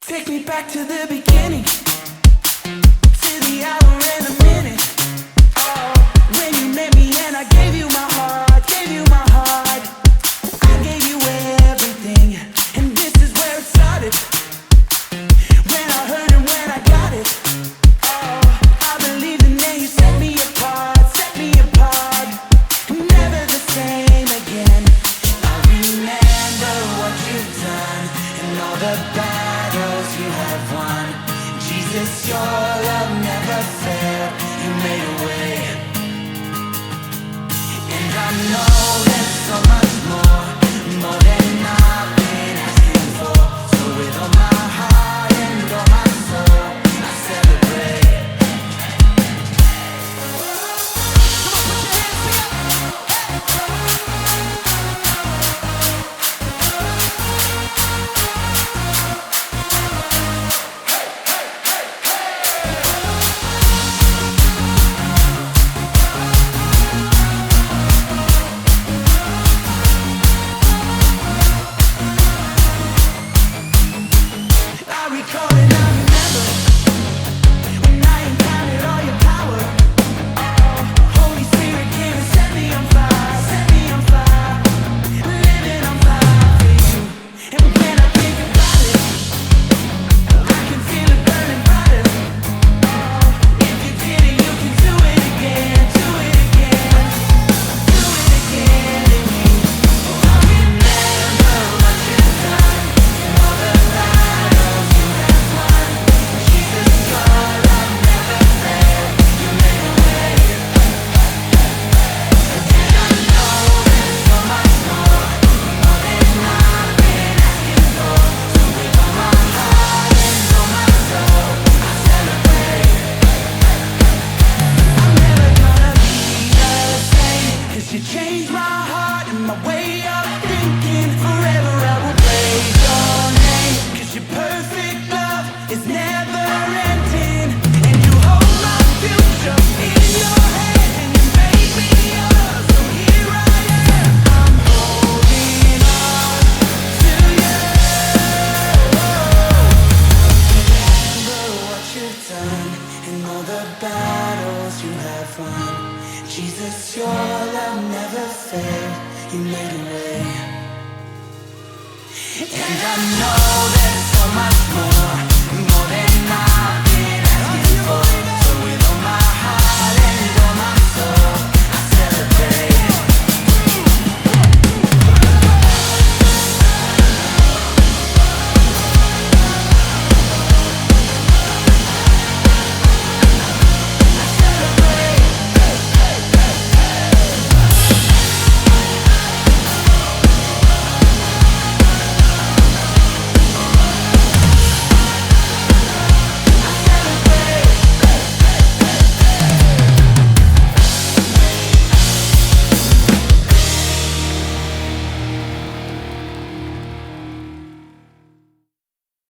Take me back to the beginning, to the hour and the minute. Oh, when you met me and I gave you my heart, gave you my heart. I gave you everything, and this is where it started. When I heard and when I got it. Oh, I believed and then you set me apart, set me apart. Never the same again. I remember what you've done and all the battles you have won. Jesus, your love never failed. You made a way, and I know there's so much more than I've been asking for. So with all my heart and all my soul, I celebrate. I recall and I remember when I encountered all your power. Oh, Holy Spirit came and set me on fire, set me on fire. Living on fire for you. And when I think about it, I can feel it burning brighter. Oh, if you did it, you can do it again, do it again, do it again in me. Oh, I remember what you've done and all the battles you have won. Jesus, your love never failed. You made a way, and I know there's so much more than I've been asking for. So with all my heart and all my soul, I celebrate. I'm never gonna be the same, 'cause you changed my heart and my way of thinking. Forever I will praise your name, 'cause your perfect love is never ending. And you hold my future in your hand, and you made me yours. So here I am, I'm holding on to you. Remember what you've done and all the battles you have won. Jesus, your love never failed. You made a way, and I know that